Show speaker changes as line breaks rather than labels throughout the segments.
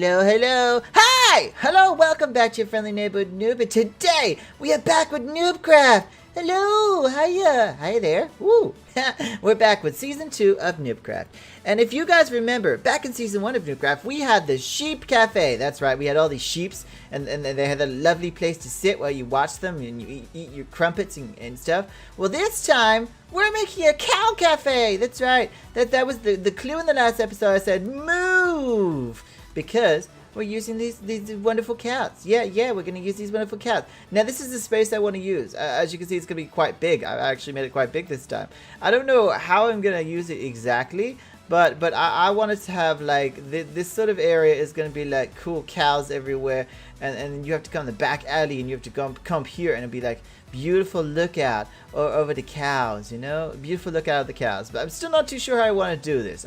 Hello, hello. Hi! Hello, welcome back to your friendly neighborhood noob. And today, we are back with Newbcraft. Hello, hiya. Hi there. Woo. We're back with Season 2 of Newbcraft. And if you guys remember, back in Season 1 of Newbcraft, we had the Sheep Cafe. That's right, we had all these sheeps, and they had a lovely place to sit while you watch them and you eat your crumpets and stuff. Well, this time, we're making a cow cafe. That's right. That was the clue in the last episode. I said, move! Because we're using these wonderful cows. Yeah, we're going to use these wonderful cows. Now, this is the space I want to use. As you can see, it's going to be quite big. I actually made it quite big this time. I don't know how I'm going to use it exactly, but I wanted to have, like, this sort of area is going to be, like, cool cows everywhere. And you have to come in the back alley, and you have to come here, and it'll be, like, beautiful lookout over the cows, you know? Beautiful lookout of the cows. But I'm still not too sure how I want to do this.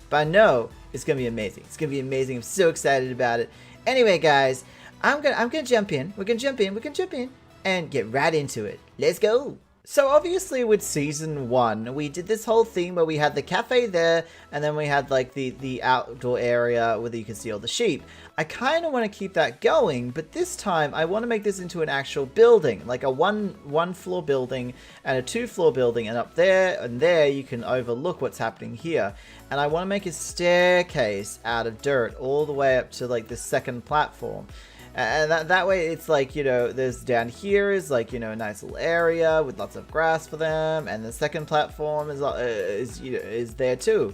But I know it's gonna be amazing. It's gonna be amazing. I'm so excited about it. Anyway, guys, I'm gonna jump in. We're gonna jump in and get right into it. Let's go. So obviously with Season 1, we did this whole theme where we had the cafe there, and then we had like the outdoor area where you can see all the sheep. I kind of want to keep that going, but this time I want to make this into an actual building, like a one floor building and a 2-floor building, and up there and there you can overlook what's happening here. And I want to make a staircase out of dirt all the way up to like the second platform. And that way it's like, you know, there's down here is like, you know, a nice little area with lots of grass for them, and the second platform is there too.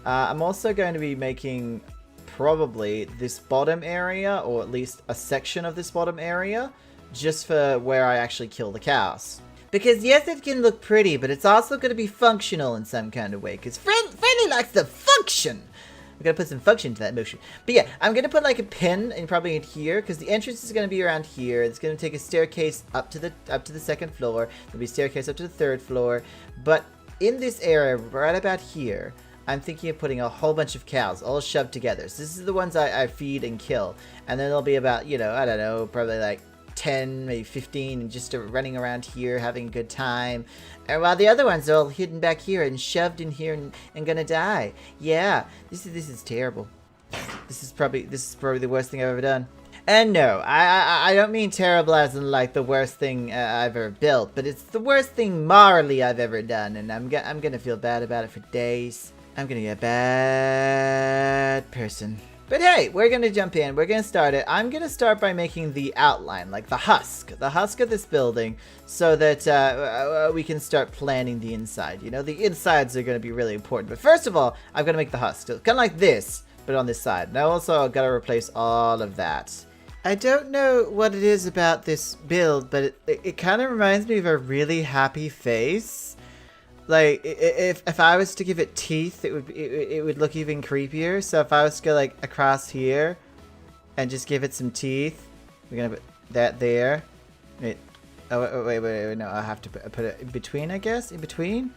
I'm also going to be making probably this bottom area, or at least a section of this bottom area, just for where I actually kill the cows. Because yes, it can look pretty, but it's also going to be functional in some kind of way, because Friendly likes the function. We're going to put some function to that motion. But yeah, I'm going to put like a pin and probably in here, because the entrance is going to be around here. It's going to take a staircase up to the second floor. There'll be a staircase up to the third floor. But in this area, right about here, I'm thinking of putting a whole bunch of cows all shoved together. So this is the ones I feed and kill. And then there'll be about, you know, I don't know, probably like 10, maybe 15, and just running around here having a good time. And while the other ones are all hidden back here and shoved in here and gonna die. Yeah, this is terrible. This is probably the worst thing I've ever done. And no, I don't mean terrible as in like the worst thing I've ever built, but it's the worst thing morally I've ever done, and I'm gonna feel bad about it for days. I'm gonna be a bad person. But hey, we're going to jump in. We're going to start it. I'm going to start by making the outline, like the husk of this building, so that we can start planning the inside. You know, the insides are going to be really important. But first of all, I'm going to make the husk. Kind of like this, but on this side. Now also, I've got to replace all of that. I don't know what it is about this build, but it kind of reminds me of a really happy face. Like, if I was to give it teeth, it would look even creepier. So if I was to go, like, across here and just give it some teeth, we're going to put that there. Wait, no, I have to put it in between, I guess? In between?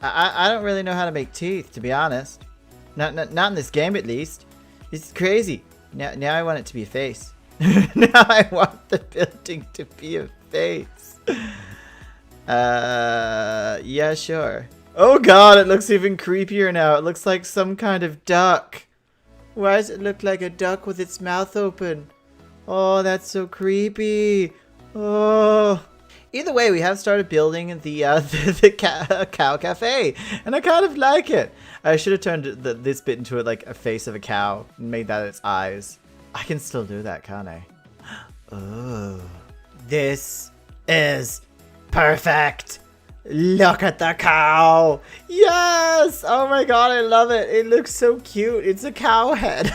I don't really know how to make teeth, to be honest. Not in this game, at least. It's crazy. Now I want it to be a face. Now I want the building to be a face. Yeah, sure. Oh god, it looks even creepier now. It looks like some kind of duck. Why does it look like a duck with its mouth open? Oh, that's so creepy. Oh. Either way, we have started building the cow cafe, and I kind of like it. I should have turned this bit into like a face of a cow and made that its eyes. I can still do that, can't I? Oh. This is perfect. Look at the cow. Yes. Oh my god, I love it. It looks so cute. It's a cow head.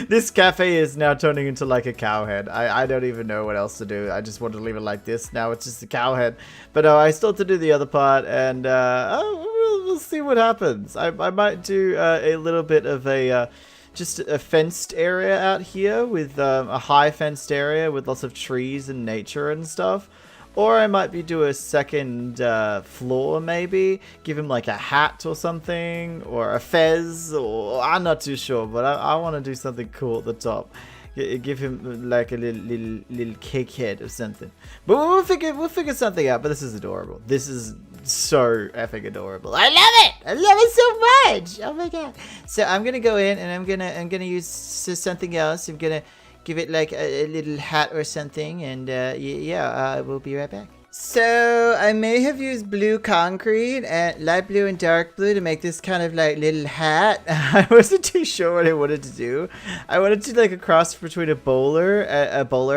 This cafe is now turning into like a cow head. I don't even know what else to do. I just want to leave it like this. Now it's just a cow head. But I still have to do the other part, and we'll see what happens. I might do a little bit of a just a fenced area out here with a high fenced area with lots of trees and nature and stuff. Or I might do a second floor, maybe. Give him like a hat or something, or a fez, or I'm not too sure, but I want to do something cool at the top. Give him like a little cake head or something. But we'll figure something out. But this is adorable. This is so effing adorable. I love it. I love it so much. Oh my god. So I'm gonna go in and I'm gonna use something else. I'm gonna give it like a little hat or something, and we'll be right back. So I may have used blue concrete and light blue and dark blue to make this kind of like little hat. I wasn't too sure what I wanted to do. I wanted to like a cross between a bowler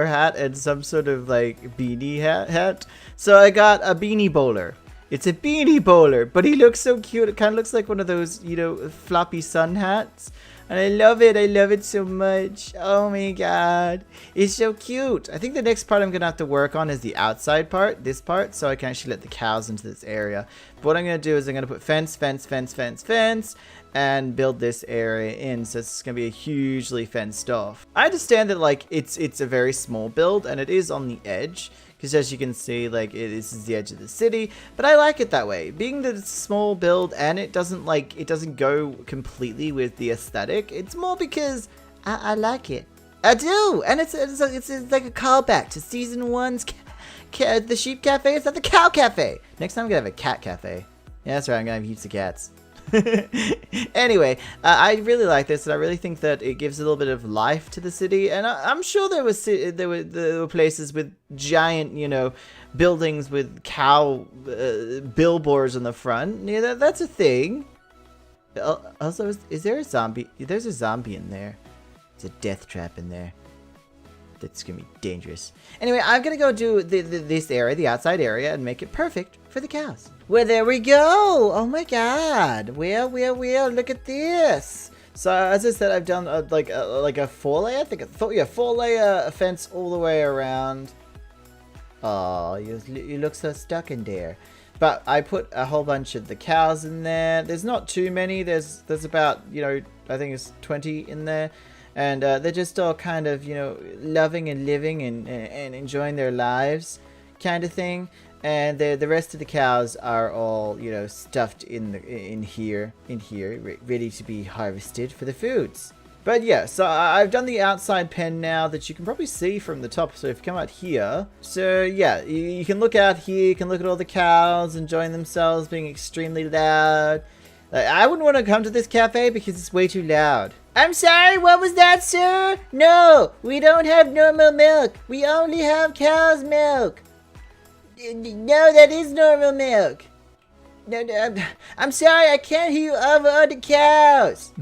hat and some sort of like beanie hat. So I got a beanie bowler. It's a beanie bowler, but he looks so cute. It kind of looks like one of those, you know, floppy sun hats. And I love it. I love it so much. Oh my god. It's so cute. I think the next part I'm going to have to work on is the outside part, this part, so I can actually let the cows into this area. But what I'm going to do is I'm going to put fence, and build this area in. So it's going to be a hugely fenced off. I understand that like it's a very small build and it is on the edge. Because as you can see, like, this is the edge of the city. But I like it that way. Being that it's a small build and it doesn't go completely with the aesthetic. It's more because I like it. I do! And it's like a callback to Season 1's the Sheep Cafe. It's not the Cow Cafe. Next time I'm going to have a Cat Cafe. Yeah, that's right. I'm going to have heaps of cats. Anyway, I really like this, and I really think that it gives a little bit of life to the city. And I'm sure there were places with giant, you know, buildings with cow billboards on the front. Yeah, that's a thing. Also, is there a zombie? There's a zombie in there. There's a death trap in there. That's gonna be dangerous. Anyway, I'm gonna go do this area, the outside area, and make it perfect for the cows. Well, there we go. Oh my god. Well, look at this. So as I said, I've done like a 4-layer. I think 4-layer fence all the way around. Oh, you look so stuck in there. But I put a whole bunch of the cows in there. There's not too many. There's about, you know, I think it's 20 in there. And they're just all kind of, you know, loving and living and enjoying their lives kind of thing. And the rest of the cows are all, you know, stuffed in here, ready to be harvested for the foods. But yeah, so I've done the outside pen now that you can probably see from the top. So if you come out here, so yeah, you can look out here, you can look at all the cows enjoying themselves, being extremely loud. I wouldn't want to come to this cafe because it's way too loud. I'm sorry, what was that, sir? No, we don't have normal milk. We only have cow's milk. No, that is normal milk. No, I'm sorry, I can't hear you over the cows.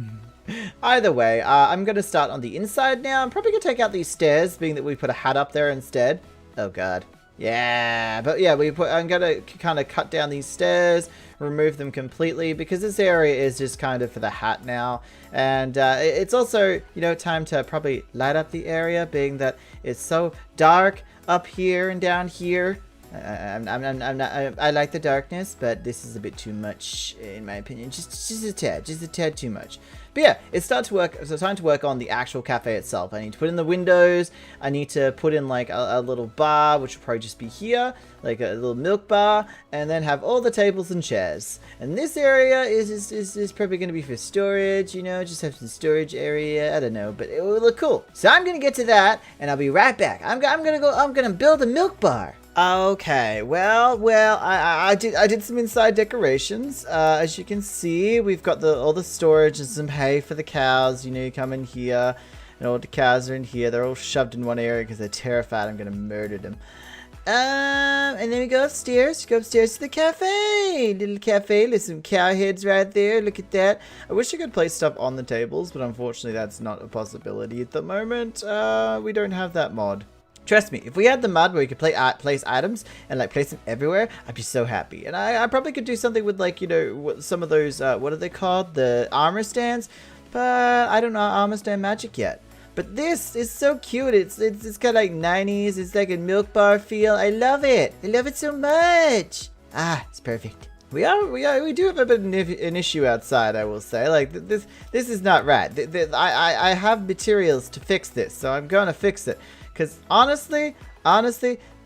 Either way, I'm going to start on the inside now. I'm probably going to take out these stairs, being that we put a hat up there instead. Oh, God. Yeah, but yeah, I'm going to kind of cut down these stairs, remove them completely, because this area is just kind of for the hat now. And it's also, you know, time to probably light up the area, being that it's so dark up here and down here. I like the darkness, but this is a bit too much in my opinion. Just a tad too much. But yeah, it's time to work on the actual cafe itself. I need to put in the windows. I need to put in like a little bar, which will probably just be here, like a little milk bar, and then have all the tables and chairs. And this area is probably going to be for storage, you know, just have some storage area. I don't know, but it will look cool. So I'm going to get to that, and I'll be right back. I'm gonna build a milk bar. Okay, well, I did some inside decorations. As you can see, we've got all the storage and some hay for the cows. You know, you come in here, and all the cows are in here. They're all shoved in one area because they're terrified I'm gonna murder them. And then we go upstairs. Go upstairs to the cafe. Little cafe. There's some cow heads right there. Look at that. I wish I could place stuff on the tables, but unfortunately that's not a possibility at the moment. We don't have that mod. Trust me, if we had the mod where you could place items and like place them everywhere, I'd be so happy. And I probably could do something with like, you know, some of those, what are they called? The armor stands. But I don't know armor stand magic yet. But this is so cute. It's got like 90s. It's like a milk bar feel. I love it. I love it so much. Ah, it's perfect. We do have a bit of an issue outside, I will say. Like this is not right. I have materials to fix this, so I'm gonna fix it. Because honestly,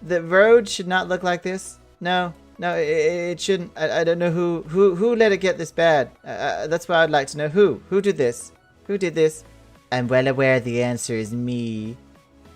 the road should not look like this. No, it shouldn't. I don't know who let it get this bad. That's what I'd like to know. Who did this? Who did this? I'm well aware the answer is me,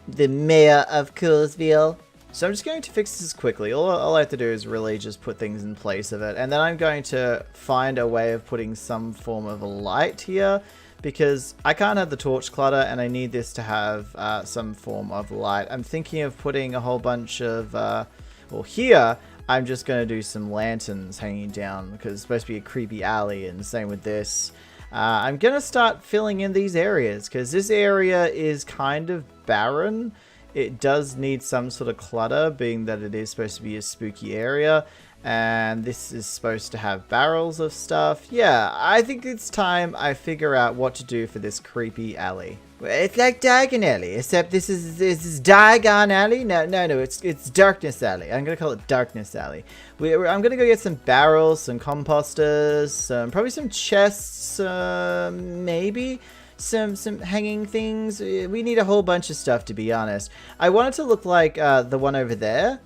the mayor of Coolsville. So I'm just going to fix this quickly. All I have to do is really just put things in place of it. And then I'm going to find a way of putting some form of a light here, because I can't have the torch clutter and I need this to have some form of light. I'm thinking of putting a whole bunch of, well, here I'm just going to do some lanterns hanging down because it's supposed to be a creepy alley, and same with this. I'm going to start filling in these areas because this area is kind of barren. It does need some sort of clutter, being that it is supposed to be a spooky area. And this is supposed to have barrels of stuff. Yeah, I think it's time I figure out what to do for this creepy alley. It's like Diagon Alley, except this is Diagon Alley? No, it's Darkness Alley. I'm going to call it Darkness Alley. I'm going to go get some barrels, some composters, probably some chests, maybe some hanging things. We need a whole bunch of stuff, to be honest. I want it to look like the one over there.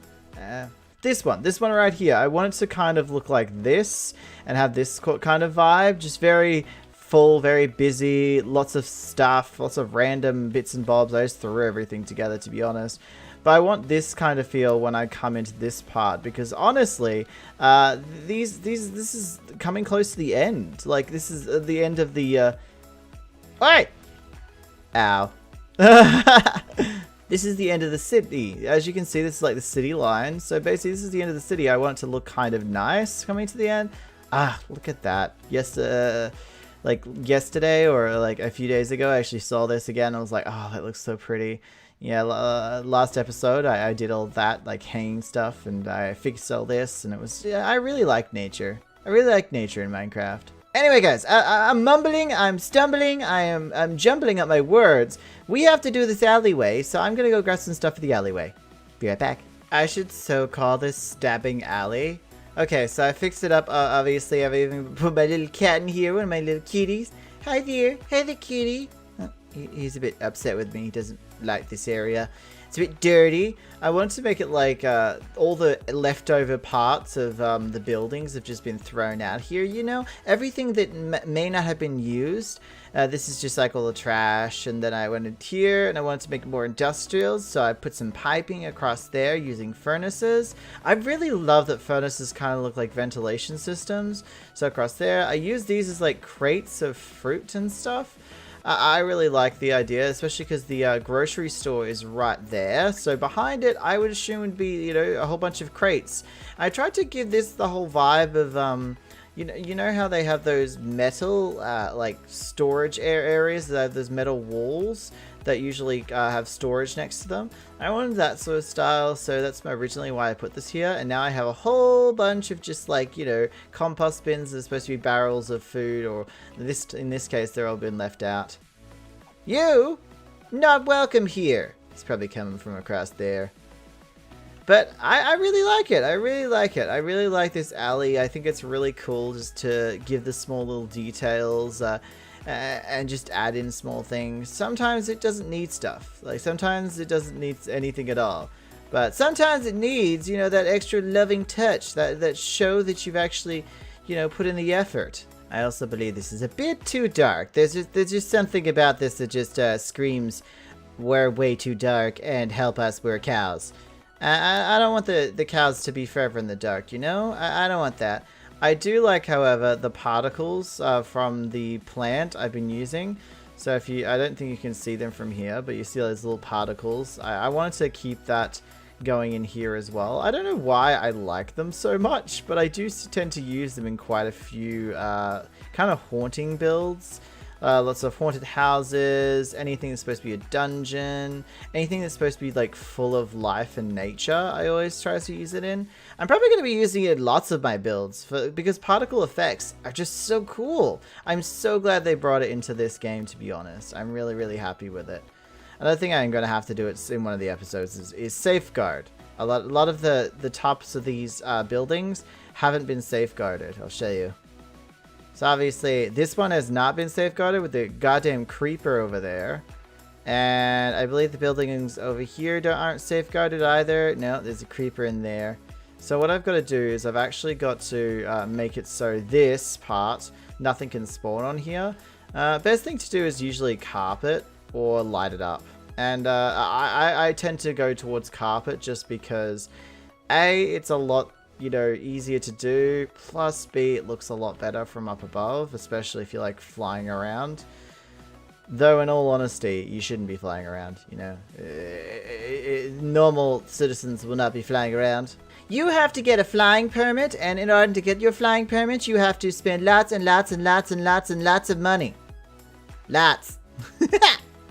This one right here. I want it to kind of look like this and have this kind of vibe. Just very full, very busy, lots of stuff, lots of random bits and bobs. I just threw everything together, to be honest. But I want this kind of feel when I come into this part, because honestly, this is coming close to the end. Like, this is the end of the, Alright! Ow. This is the end of the city. As you can see, this is like the city line. So basically, this is the end of the city. I want it to look kind of nice coming to the end. Ah, look at that. Yes, like yesterday or like a few days ago, I actually saw this again. I was like, oh, that looks so pretty. Yeah, last episode, I did all that, like hanging stuff, and I fixed all this, and it was, yeah, I really like nature. I really like nature in Minecraft. Anyway, guys, I'm mumbling, I'm stumbling, I'm jumbling up my words. We have to do this alleyway, so I'm gonna go grab some stuff for the alleyway. Be right back. I should so call this Stabbing Alley. Okay, so I fixed it up. Obviously, I've even put my little cat in here, one of my little kitties. Hi there. Hi there, kitty. Oh, he's a bit upset with me. He doesn't like this area. It's a bit dirty. I wanted to make it like all the leftover parts of the buildings have just been thrown out here, you know? Everything that may not have been used. This is just like all the trash. And then I went in here and I wanted to make it more industrial. So I put some piping across there using furnaces. I really love that furnaces kind of look like ventilation systems. So across there, I use these as like crates of fruit and stuff. I really like the idea, especially because the grocery store is right there. So behind it, I would assume would be, you know, a whole bunch of crates. I tried to give this the whole vibe of, you know how they have those metal, like storage areas that have those metal walls that usually have storage next to them. I wanted that sort of style, so that's originally why I put this here. And now I have a whole bunch of just like, you know, compost bins that are supposed to be barrels of food, or in this case, they're all been left out. You? Not welcome here. He's probably coming from across there. But I really like it. I really like it. I really like this alley. I think it's really cool just to give the small little details, and just add in small things. Sometimes it doesn't need stuff. Like sometimes it doesn't need anything at all. But sometimes it needs, you know, that extra loving touch, that show that you've actually, you know, put in the effort. I also believe this is a bit too dark. There's just something about this that just screams, we're way too dark and help us, we're cows. I don't want the cows to be forever in the dark, you know? I don't want that. I do like, however, the particles from the plant I've been using. So if you, I don't think you can see them from here, but you see those little particles. I wanted to keep that going in here as well. I don't know why I like them so much, but I do tend to use them in quite a few kind of haunting builds. Lots of haunted houses, anything that's supposed to be a dungeon, anything that's supposed to be like full of life and nature, I always try to use it in. I'm probably going to be using it in lots of my builds because particle effects are just so cool. I'm so glad they brought it into this game, to be honest. I'm really, really happy with it. Another thing I'm going to have to do it in one of the episodes is safeguard. A lot of the tops of these buildings haven't been safeguarded. I'll show you. So obviously this one has not been safeguarded with the goddamn creeper over there. And I believe the buildings over here aren't safeguarded either. No, there's a creeper in there. So what I've got to do is I've actually got to make it so this part, nothing can spawn on here. Best thing to do is usually carpet or light it up. And I tend to go towards carpet just because A, it's a lot, you know, easier to do, plus B, it looks a lot better from up above, especially if you're like flying around. Though in all honesty, you shouldn't be flying around, you know. Normal citizens will not be flying around. You have to get a flying permit, and in order to get your flying permit, you have to spend lots and lots and lots and lots and lots of money. Lots.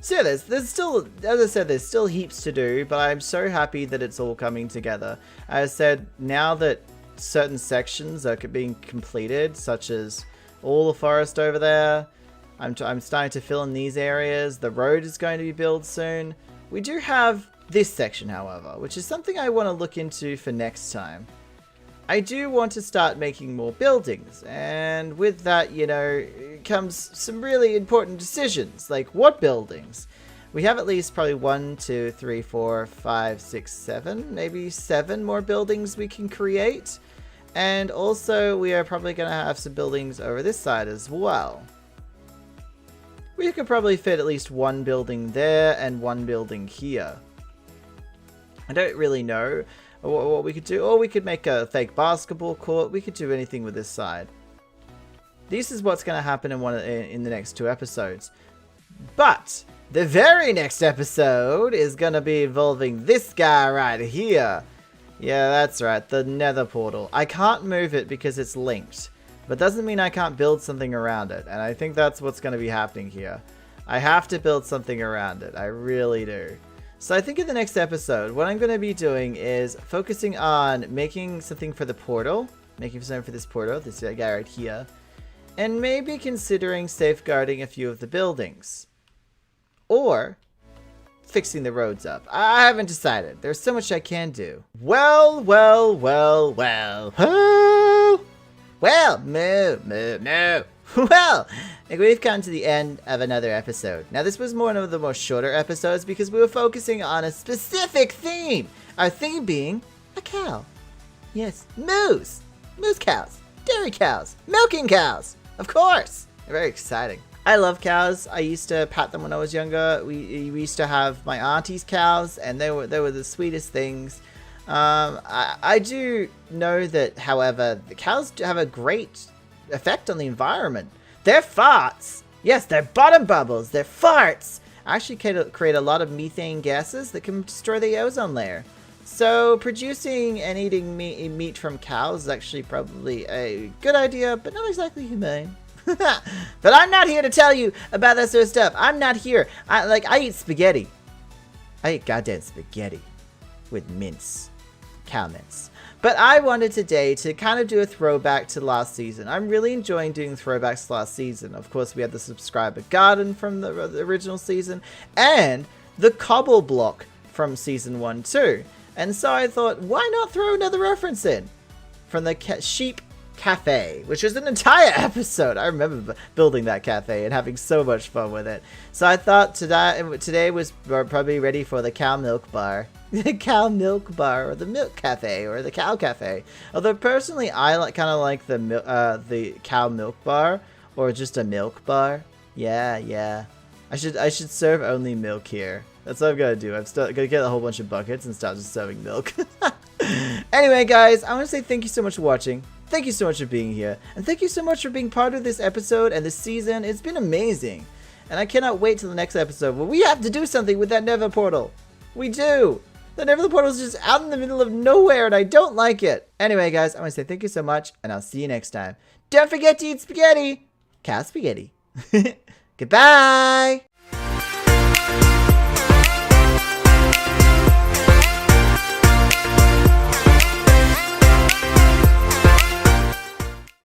So there's still, as I said, there's still heaps to do, but I'm so happy that it's all coming together. As I said, now that certain sections are being completed, such as all the forest over there, I'm starting to fill in these areas. The road is going to be built soon. We do have this section, however, which is something I want to look into for next time. I do want to start making more buildings, and with that, you know, comes some really important decisions, like what buildings. We have at least probably 1, 2, 3, 4, 5, 6, 7, maybe 7 more buildings we can create. And also, we are probably going to have some buildings over this side as well. We could probably fit at least 1 building there and 1 building here. I don't really know what we could do. Or we could make a fake basketball court. We could do anything with this side. This is what's going to happen in the next 2 episodes. But the very next episode is going to be involving this guy right here. Yeah, that's right. The nether portal. I can't move it because it's linked. But doesn't mean I can't build something around it. And I think that's what's going to be happening here. I have to build something around it. I really do. So I think in the next episode, what I'm going to be doing is focusing on making something for the portal. Making something for this portal. This guy right here. And maybe considering safeguarding a few of the buildings. Or fixing the roads up. I haven't decided. There's so much I can do. Well. Well, moo. Well, we've come to the end of another episode. Now, this was one of the more shorter episodes because we were focusing on a specific theme. Our theme being a cow. Yes, moose. Moose cows. Dairy cows. Milking cows. Of course. They're very exciting. I love cows. I used to pat them when I was younger. We used to have my auntie's cows, and they were the sweetest things. I do know that, however, the cows have a great effect on the environment. Their farts, yes, their bottom bubbles, their farts, actually create a lot of methane gases that can destroy the ozone layer. So producing and eating meat from cows is actually probably a good idea, but not exactly humane. But I'm not here to tell you about that sort of stuff. I'm not here. I eat spaghetti. I eat goddamn spaghetti with mince. Cow mince. But I wanted today to kind of do a throwback to last season. I'm really enjoying doing throwbacks to last season. Of course, we had the subscriber garden from the original season and the cobble block from season 1 too. And so I thought, why not throw another reference in from the sheep cafe, which was an entire episode. I remember building that cafe and having so much fun with it. So I thought today was probably ready for the cow milk bar. The cow milk bar, or the milk cafe, or the cow cafe. Although personally, I kind of like the cow milk bar, or just a milk bar. Yeah. I should serve only milk here. That's what I'm gonna do. I'm gonna get a whole bunch of buckets and start just serving milk. Anyway, guys, I want to say thank you so much for watching. Thank you so much for being here, and thank you so much for being part of this episode and this season. It's been amazing, and I cannot wait till the next episode where we have to do something with that nether portal. We do. The nether portal is just out in the middle of nowhere, and I don't like it. Anyway, guys, I want to say thank you so much, and I'll see you next time. Don't forget to eat spaghetti. Cow spaghetti. Goodbye.